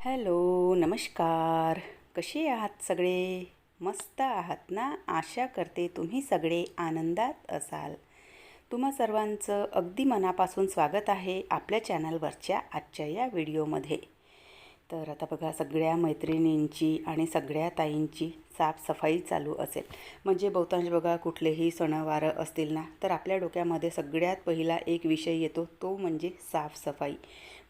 Hello, नमस्कार. कसे आहात सगळे? मस्त आहात ना? आशा करते तुम्ही सगळे आनंदात असाल. तुम्हा सर्वांचं अगदी मनापासून स्वागत आहे आपल्या चॅनलवरच्या आजच्या या व्हिडिओमध्ये. तर आता बघा, सगळ्या मैत्रिणींची आणि सगळ्या ताईंची साफसफाई चालू असेल. म्हणजे बहुतांश बघा, कुठलेही सणवार असतील ना, तर आपल्या डोक्यामध्ये सगळ्यात पहिला एक विषय येतो, तो म्हणजे साफसफाई.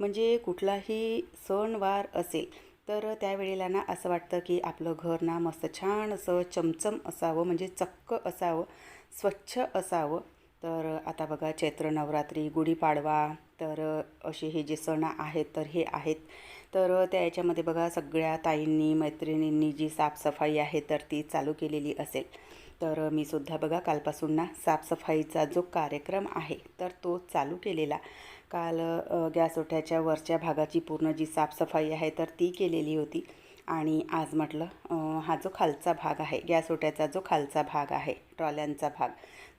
म्हणजे कुठलाही सणवार असेल तर त्यावेळेला ना असं वाटतं की आपलं घर ना मस्त छान असं चमचम असावं, म्हणजे चक्क असावं, स्वच्छ असावं. तर आता बघा, चैत्र नवरात्री, गुढीपाडवा, तर असे हे जे सण आहेत तर हे आहेत. तर त्या याच्यामध्ये बघा, सगळ्या ताईंनी मैत्रिणींनी जी साफसफाई आहे तर ती चालू केलेली असेल. तर मी सुद्धा बघा, कालपासून ना साफसफाईचा जो कार्यक्रम आहे तर तो चालू केलेला. काल गॅस ओट्याच्या वरच्या भागाची पूर्ण जी साफसफाई आहे तर ती केलेली होती. आणि आज म्हटलं हा जो खालचा भाग आहे, गॅस ओट्याचा जो खालचा भाग आहे, ट्रॉल्यांचा भाग,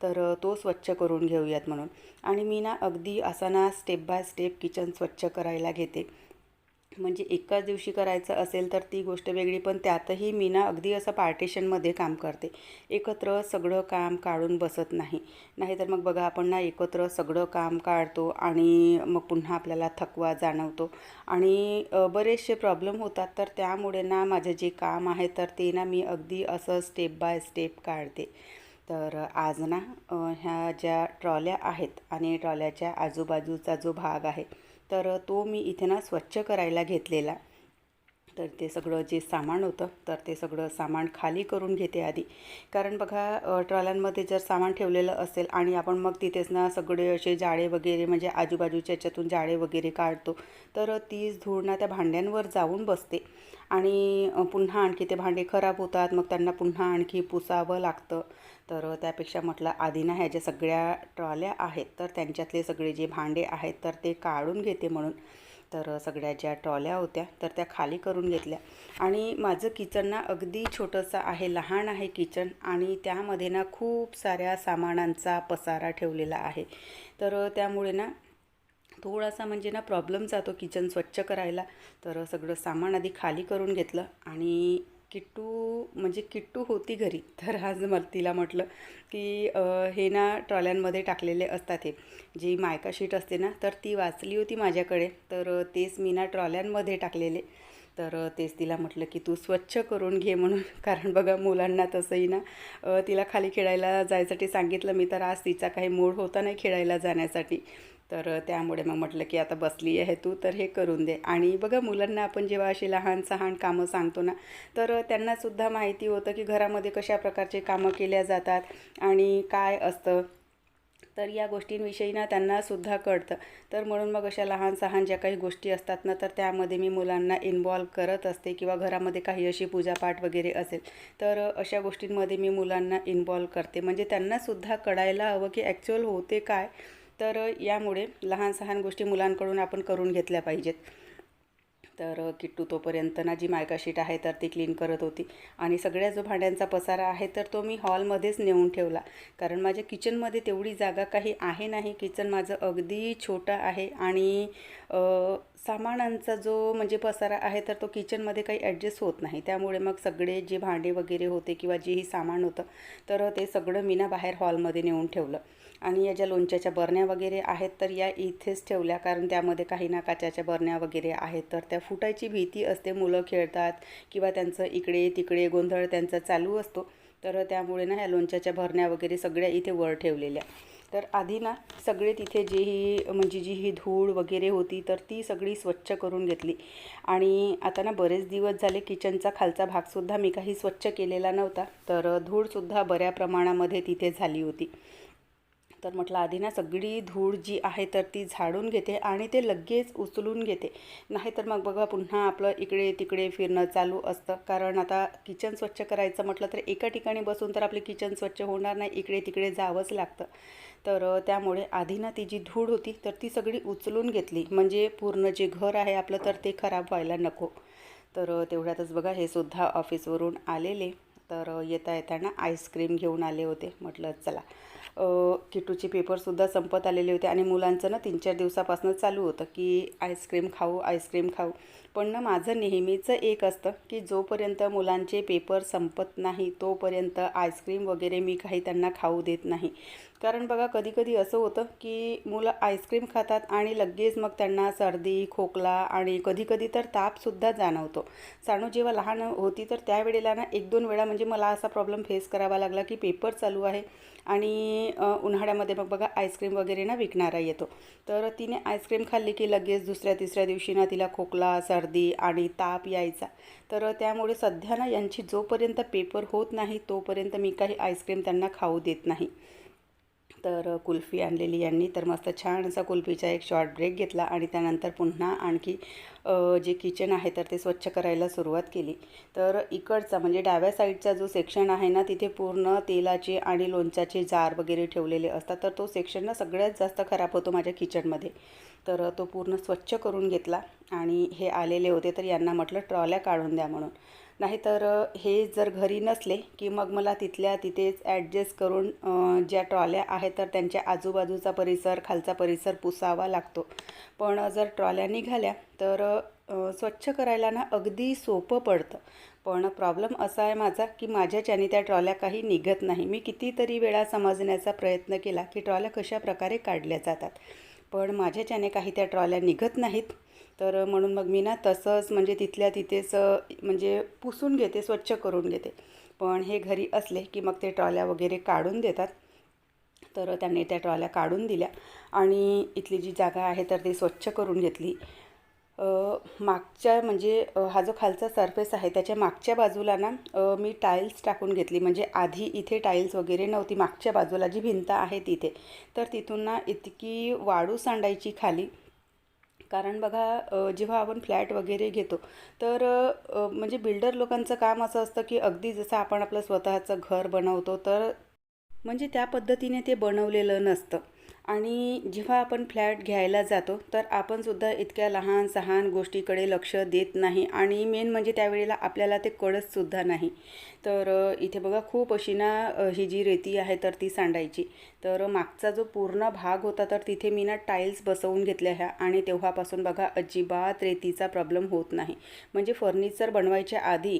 तर तो स्वच्छ करून घेऊयात म्हणून. आणि मी ना अगदी असा ना स्टेप बाय स्टेप किचन स्वच्छ करायला घेते. म्हणजे एकाच दिवशी करायचं असेल तर ती गोष्ट वेगळी, पण त्यातही मी ना अगदी असं पार्टिशनमध्ये काम करते. एकत्र सगळं काम काढून बसत नाही. नाहीतर मग बघा, आपण ना एकत्र सगळं काम काढतो आणि मग पुन्हा आपल्याला थकवा जाणवतो आणि बरेचसे प्रॉब्लेम होतात. तर त्यामुळे ना माझं जे काम आहे तर ते ना मी अगदी असं स्टेप बाय स्टेप काढते. तर आज ना ह्या ज्या ट्रॉल्या आहेत आणि ट्रॉल्याच्या आजूबाजूचा जो भाग आहे तर तो मी इथे ना स्वच्छ करायला घेतलेला. तर ते सगळं जे सामान होतं तर ते सगळं सामान खाली करून घेते आधी. कारण बघा, ट्रॉल्यांमध्ये जर सामान ठेवलेलं असेल आणि आपण मग तिथेच ना सगळे असे जाळे वगैरे, म्हणजे आजूबाजूच्या याच्यातून जाळे वगैरे काढतो, तर तीच धूळ ना त्या भांड्यांवर जाऊन बसते आणि पुन्हा आणखी ते भांडे खराब होतात. मग त्यांना पुन्हा आणखी पुसावं लागतं. तर त्यापेक्षा म्हटलं आधी ना ह्या ज्या सगळ्या ट्रॉल्या आहेत तर त्यांच्यातले सगळे जे भांडे आहेत तर ते काढून घेते म्हणून. तर सगळ्या ज्या ट्रॉल्या होत्या तर त्या खाली करून घेतल्या. आणि माझं किचन ना अगदी छोटंसं आहे, लहान आहे किचन, आणि त्यामध्ये ना खूप साऱ्या सामानांचा पसारा ठेवलेला आहे. तर त्यामुळे ना थोडासा म्हणजे ना प्रॉब्लेम जातो किचन स्वच्छ करायला. तर सगळं सामान आधी खाली करून घेतलं. आणि किट्टू होती घरी, तर आज तिला म्हटलं की हे ना ट्रॉल्यांमध्ये टाकलेले असतात, हे जी मायका शीट असते ना तर ती वाचली होती माझ्याकडे, तर तेच मी ना ट्रॉल्यांमध्ये टाकलेले. तर तेच तिला म्हटलं की तू स्वच्छ करून घे म्हणून. कारण बघा, मुलांना तसंही ना तिला खाली खेळायला जायसाठी सांगितलं मी, तर आज तिचा काही मूड होता नाही खेळायला जाण्यासाठी. तर त्यामुळे मग म्हटलं की आता बसली आहे तू, तर हे करून दे. आणि बघा, मुलांना आपण जेव्हा अशी लहान सहान कामं सांगतो ना तर त्यांनासुद्धा माहिती होतं की घरामध्ये कशा प्रकारचे कामं केल्या जातात आणि काय असतं. तर या गोष्टींविषयी ना त्यांनासुद्धा कळतं. तर म्हणून मग अशा लहान सहान ज्या काही गोष्टी असतात ना तर त्यामध्ये मी मुलांना इन्वॉल्व करत असते. किंवा घरामध्ये काही अशी पूजापाठ वगैरे असेल तर अशा गोष्टींमध्ये मी मुलांना इन्वॉल्व करते. म्हणजे त्यांनासुद्धा कळायला हवं की ॲक्च्युअल होते काय. तर यामुळे लहान सहान गोष्टी मुलांकडून आपण करून घेतल्या पाहिजेत. तर किट्टू तोपर्यंत ना जी मायका शीट आहे तर ती क्लीन करत होती. आणि सगळ्या जो भांड्यांचा पसारा आहे तर तो मी हॉलमध्येच नेऊन ठेवला. कारण माझ्या किचनमध्ये तेवढी जागा काही आहे नाही. किचन माझं अगदी छोटं आहे आणि सामानांचा जो म्हणजे पसारा आहे तर तो किचनमध्ये काही ॲडजस्ट होत नाही. त्यामुळे मग सगळे जे भांडे वगैरे होते किंवा जेही सामान होतं तर ते सगळं मी ना बाहेर हॉलमध्ये नेऊन ठेवलं. आणि या ज्या लोणच्याच्या बरण्या वगैरे आहेत तर या इथेच ठेवल्या. कारण त्यामध्ये काही ना काचेच्या बरण्या वगैरे आहेत तर त्या फुटायची भीती असते. मुलं खेळतात किंवा त्यांचं इकडे तिकडे गोंधळ त्यांचा चालू असतो. तर त्यामुळे ना ह्या लोणच्याच्या बरण्या वगैरे सगळ्या इथे वर ठेवलेल्या. तर आधी ना सगळे तिथे जी ही धूळ वगैरे होती तर ती सगळी स्वच्छ करून घेतली. आणि आता ना बरेच दिवस झाले किचनचा खालचा भागसुद्धा मी काही स्वच्छ केलेला नव्हता. तर धूळसुद्धा बऱ्या प्रमाणामध्ये तिथे झाली होती. तर म्हटलं आधी ना सगळी धूळ जी आहे तर ती झाडून घेते आणि ते लगेच उचलून घेते. नाहीतर मग बघा, पुन्हा आपलं इकडे तिकडे फिरणं चालू असतं. कारण आता किचन स्वच्छ करायचं म्हटलं तर एका ठिकाणी बसून तर आपले किचन स्वच्छ होणार नाही, इकडे तिकडे जावंच लागतं. तर त्यामुळे आधी ना ती जी धूळ होती तर ती सगळी उचलून घेतली. म्हणजे पूर्ण जे घर आहे आपलं तर ते खराब व्हायला नको. तर तेवढ्यातच बघा, हे सुद्धा ऑफिसवरून आलेले. तर येता येताना आईस्क्रीम घेऊन आले होते. म्हटलं चला, किटूचे पेपरसुद्धा संपत आलेले होते आणि मुलांचं ना 3-4 दिवसापासून चालू होतं की आईस्क्रीम खाऊ आईस्क्रीम खाऊ. पण ना माझं नेहमीचं एक असतं की जोपर्यंत मुलांचे पेपर संपत नाही तोपर्यंत आईस्क्रीम वगैरे मी काही त्यांना खाऊ देत नाही. कारण बघा कधी कधी असं होतं की मुलं आईस्क्रीम खातात आणि लगेच मग त्यांना सर्दी खोकला आणि कधी कधी तर तापसुद्धा जाणवतो. सानू जेव्हा लहान होती तर त्यावेळेला ना 1-2 वेळा म्हणजे मला असा प्रॉब्लेम फेस करावा लागला की पेपर चालू आहे आणि उन्हाळ्यामध्ये मग बघा आईस्क्रीम वगैरे ना विकणारा येतो. तर तिने आईस्क्रीम खाल्ली की लगेच दुसऱ्या-तिसऱ्या दिवशी ना तिला खोकला सर्दी आणि ताप यायचा. तर त्यामुळे सध्या ना यांची जोपर्यंत पेपर होत नाही तोपर्यंत मी काही आईस्क्रीम त्यांना खाऊ देत नाही. तर कुल्फी आणलेली यांनी तर मस्त छान असा कुल्फीचा एक शॉर्ट ब्रेक घेतला आणि त्यानंतर पुन्हा आणखी जे किचन आहे तर ते स्वच्छ करायला सुरुवात केली. तर इकडचा म्हणजे डाव्या साईडचा जो सेक्शन आहे ना तिथे पूर्ण तेलाचे आणि लोणच्याचे जार वगैरे ठेवलेले असतात. तर तो सेक्शन ना सगळ्यात जास्त खराब होतो माझ्या किचनमध्ये. तर तो पूर्ण स्वच्छ करून घेतला आणि हे आलेले होते तर यांना म्हटलं ट्रॉल्या काढून द्या म्हणून. नाहीतर हे जर घरी नसले की मग मला तिथल्या तिथेच ॲडजस्ट करून ज्या ट्रॉल्या आहेत तर त्यांच्या आजूबाजूचा परिसर खालचा परिसर पुसावा लागतो. पण जर ट्रॉल्या निघाल्या तर स्वच्छ करायला ना अगदी सोपं पडतं. पण प्रॉब्लेम असा आहे माझा की माझ्याच्याने त्या ट्रॉल्या काही निघत नाही. मी कितीतरी वेळा समजण्याचा प्रयत्न केला की ट्रॉल्या कशा प्रकारे काढल्या जातात, पण माझ्याच्याने काही त्या ट्रॉल्या निघत नाहीत. तर म्हणून मग मी ना तसंच म्हणजे तिथल्या तिथेच म्हणजे पुसून घेते, स्वच्छ करून घेते. पण हे घरी असले की मग ते ट्रॉल्या वगैरे काढून देतात. तर त्यांनी त्या ट्रॉल्या काढून दिल्या आणि इथली जी जागा आहे तर ती स्वच्छ करून घेतली. मागच्या म्हणजे हा जो खालचा सरफेस आहे त्याच्या मागच्या बाजूला ना मी टाईल्स टाकून घेतली. म्हणजे आधी इथे टाईल्स वगैरे नव्हती, मागच्या बाजूला जी भिंत आहे तिथे. तर तिथून ना इतकी वाळू सांडायची खाली. कारण बघा जेव्हा आपण फ्लॅट वगैरे घेतो तर म्हणजे बिल्डर लोकांचं काम असं असतं की अगदी जसं आपण आपलं स्वतःचं घर बनवतो तर म्हणजे त्या पद्धतीने ते बनवलेलं नसतं. आणि जेव्हा आपण फ्लॅट घ्यायला जातो तर आपणसुद्धा इतक्या लहान सहान गोष्टीकडे लक्ष देत नाही आणि मेन म्हणजे त्यावेळेला आपल्याला ते कळतसुद्धा नाही. तर इथे बघा खूप अशी ना ही जी रेती आहे तर ती सांडायची. तर मागचा जो पूर्ण भाग होता तर तिथे मी ना टाईल्स बसवून घेतल्या ह्या आणि तेव्हापासून बघा अजिबात रेतीचा प्रॉब्लेम होत नाही. म्हणजे फर्निचर बनवायच्या आधी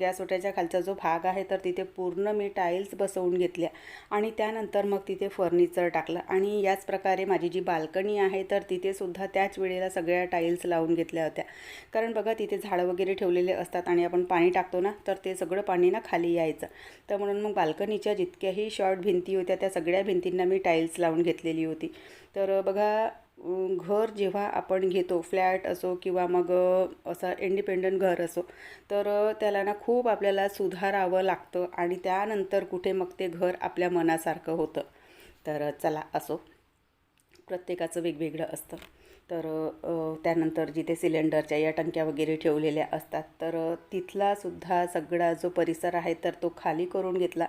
गॅस ओट्याच्या खालचा जो भाग आहे तर तिथे पूर्ण मी टाईल्स बसवून घेतल्या आणि त्यानंतर मग तिथे फर्निचर टाकलं. आणि याच प्रकारे माझी जी बाल्कनी आहे तर तिथे सुद्धा त्याच वेळेला सगळ्या टाईल्स लावून घेतल्या होत्या. कारण बघा तिथे झाडं वगैरे ठेवलेले असतात आणि आपण पाणी टाकतो ना तर ते सगळं पाणी ना खाली यायचं. तर म्हणून मग बाल्कनीच्या जितक्याही शॉर्ट भिंती होत्या त्या सगळ्या भिंतींना मी टाईल्स लावून घेतलेली होती. तर बघा घर जेव्हा आपण घेतो फ्लॅट असो किंवा मग असं इंडिपेंडंट घर असो तर त्याला ना खूप आपल्याला सुधारावं लागतं आणि त्यानंतर कुठे मग ते घर आपल्या मनासारखं होतं. तर चला असो, प्रत्येकाचं वेगवेगळं असतं. तर त्यानंतर जिथे सिलेंडरच्या या टंक्या वगैरे ठेवलेल्या असतात तर तिथलासुद्धा सगळा जो परिसर आहे तर तो खाली करून घेतला.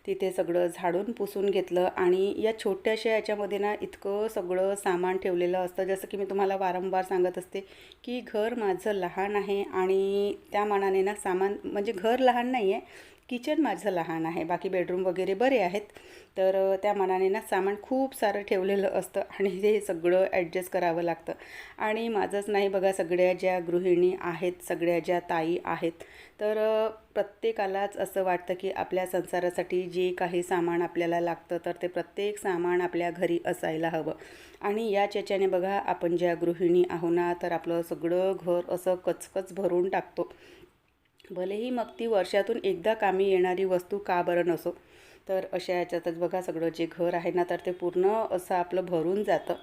तिथे सगळं झाडून पुसून घेतलं आणि या छोट्याशा याच्यामध्ये ना इतकं सगळं सामान ठेवलेलं असतं. जसं की मी तुम्हाला वारंवार सांगत असते की घर माझं लहान आहे आणि त्या मानाने ना सामान म्हणजे घर लहान नाही आहे, किचन माझं लहान आहे, बाकी बेडरूम वगैरे बरे आहेत. तर त्या मानाने ना सामान खूप सारं ठेवलेलं असतं आणि ते सगळं ॲडजस्ट करावं लागतं. आणि माझंच नाही बघा, सगळ्या ज्या गृहिणी आहेत, सगळ्या ज्या ताई आहेत तर प्रत्येकालाच असं वाटतं की आपल्या संसारासाठी जे काही सामान आपल्याला लागतं तर ते प्रत्येक सामान आपल्या घरी असायला हवं. आणि याच याच्याने बघा आपण ज्या गृहिणी आहो ना तर आपलं सगळं घर असं कचकच भरून टाकतो. भलेही मग ती वर्षातून एकदा कामी येणारी वस्तू का बरं नसो. तर अशा याच्यातच बघा सगळं जे घर आहे ना तर ते पूर्ण असं आपलं भरून जातं.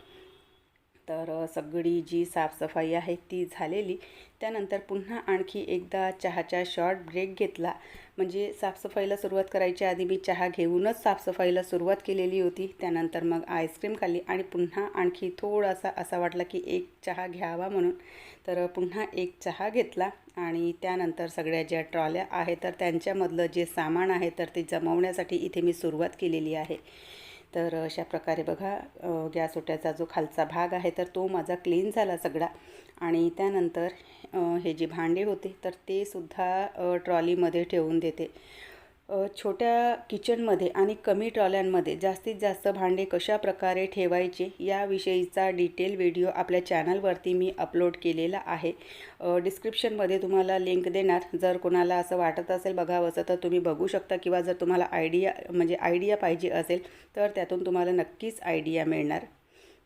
तर सगळी जी साफसफाई आहे ती झालेली. त्यानंतर पुन्हा आणखी एकदा चहाचा शॉर्ट ब्रेक घेतला. म्हणजे साफसफाईला सुरुवात करायच्या आधी मी चहा घेऊनच साफसफाईला सुरुवात केलेली होती. त्यानंतर मग आईस्क्रीम खाल्ली आणि पुन्हा आणखी थोडासा असा वाटला की एक चहा घ्यावा म्हणून. तर पुन्हा एक चहा घेतला आणि त्यानंतर सगळ्या ज्या ट्रॉल्या आहेत तर त्यांच्यामधलं जे सामान आहे तर ते जमवण्यासाठी इथे मी सुरुवात केलेली आहे. तर अशा प्रकारे बघा गॅस ओट्याचा जो खालचा भाग आहे तर तो माझा क्लीन झाला सगळा. आणि त्यानंतर हे जे भांडे होते तर ते सुद्धा ट्रॉलीमध्ये ठेवून देते. छोट्या किचनमध्ये आणि कमी ट्रॉल्यांमध्ये जास्तीत जास्त भांडे कशा प्रकारे ठेवायचे याविषयीचा डिटेल व्हिडिओ आपल्या चॅनलवरती मी अपलोड केलेला आहे. डिस्क्रिप्शनमध्ये तुम्हाला लिंक देणार. जर कोणाला असं वाटत असेल बघावंसं तर तुम्ही बघू शकता, किंवा जर तुम्हाला आयडिया पाहिजे असेल तर त्यातून तुम्हाला नक्कीच आयडिया मिळणार.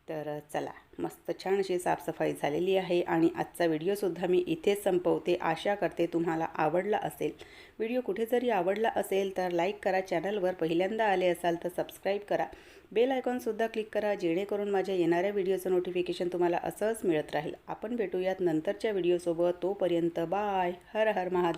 तर चला, मस्त छान अशी साफसफाई झालेली आहे आणि आजचा व्हिडिओसुद्धा मी इथेच संपवते. आशा करते तुम्हाला आवडला असेल. व्हिडिओ कुठे जरी आवडला असेल तर लाईक करा, चॅनलवर पहिल्यांदा आले असाल तर सबस्क्राईब करा, बेल आयकॉनसुद्धा क्लिक करा, जेणेकरून माझ्या येणाऱ्या व्हिडिओचं नोटिफिकेशन तुम्हाला असंच मिळत राहील. आपण भेटूयात नंतरच्या व्हिडिओसोबत. तोपर्यंत बाय. हर हर महादेव.